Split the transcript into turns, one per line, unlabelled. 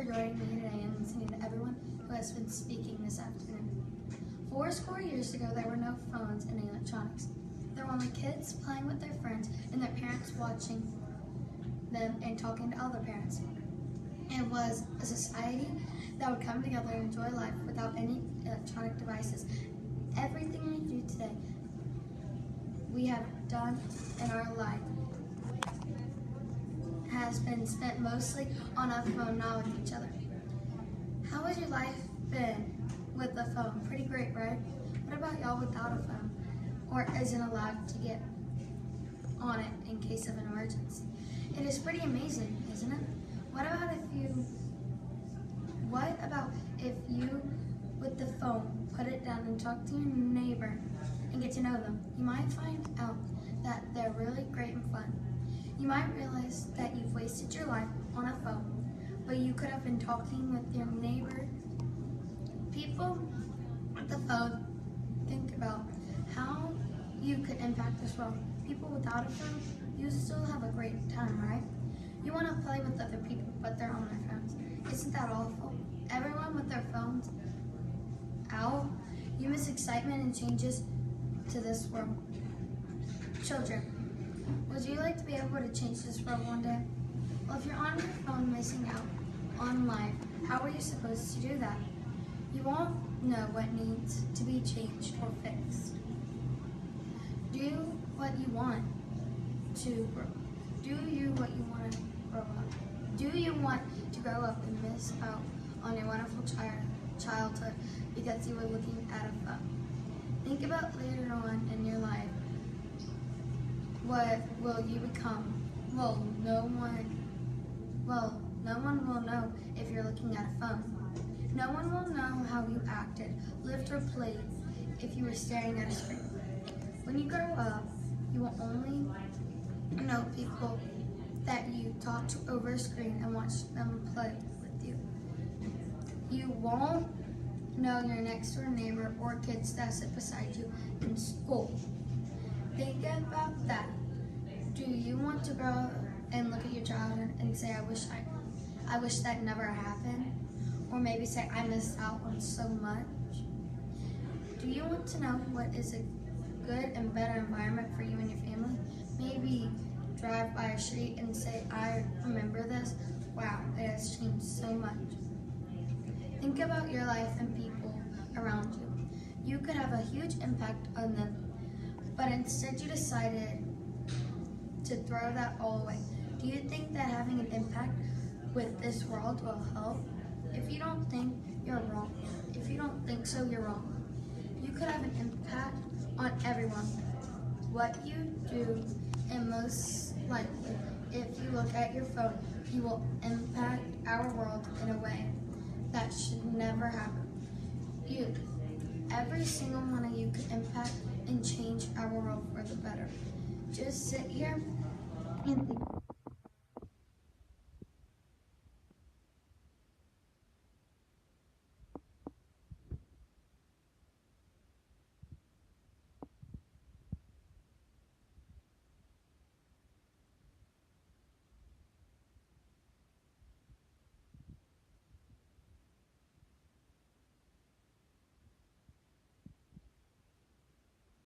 joining me today and listening to everyone who has been speaking this afternoon. 4 years ago, there were no phones and electronics. There were only kids playing with their friends and their parents watching them and talking to other parents. It was a society that would come together and enjoy life without any electronic devices. Everything we do today, we have done in our life has been spent mostly on a phone, not with each other. How has your life been with a phone? Pretty great, right? What about y'all without a phone? Or isn't allowed to get on it in case of an emergency? It is pretty amazing, isn't it? What about if you, with the phone, put it down and talk to your neighbor and get to know them? You might find out that they're really great and fun. You might realize that you've wasted your life on a phone, but you could have been talking with your neighbor. People with the phone, think about how you could impact this world. People without a phone, you still have a great time, right? You want to play with other people, but they're on their phones. Isn't that awful? Everyone with their phones out, you miss excitement and changes to this world. Children, would you like to be able to change this world one day? Well, if you're on your phone missing out on life, how are you supposed to do that? You won't know what needs to be changed or fixed. Do what you want to grow. Do you what you want to grow up? Do you want to grow up and miss out on your wonderful childhood because you were looking at a phone? Think about later on in your life. What will you become? Well, no one will know if you're looking at a phone. No one will know how you acted, lived, or played if you were staring at a screen. When you grow up, you will only know people that you talk to over a screen and watch them play with you. You won't know your next door neighbor or kids that sit beside you in school. Think about that. Do you want to grow up and look at your childhood and say, I wish that never happened? Or maybe say, I missed out on so much? Do you want to know what is a good and better environment for you and your family? Maybe drive by a street and say, I remember this. Wow, it has changed so much. Think about your life and people around you. You could have a huge impact on them, but instead you decided to throw that all away. Do you think that having an impact with this world will help? If you don't think, you're wrong. If you don't think so, you're wrong. You could have an impact on everyone. What you do, and most likely, if you look at your phone, you will impact our world in a way that should never happen. Every single one of you could impact and change our world for the better. Just sit here and think.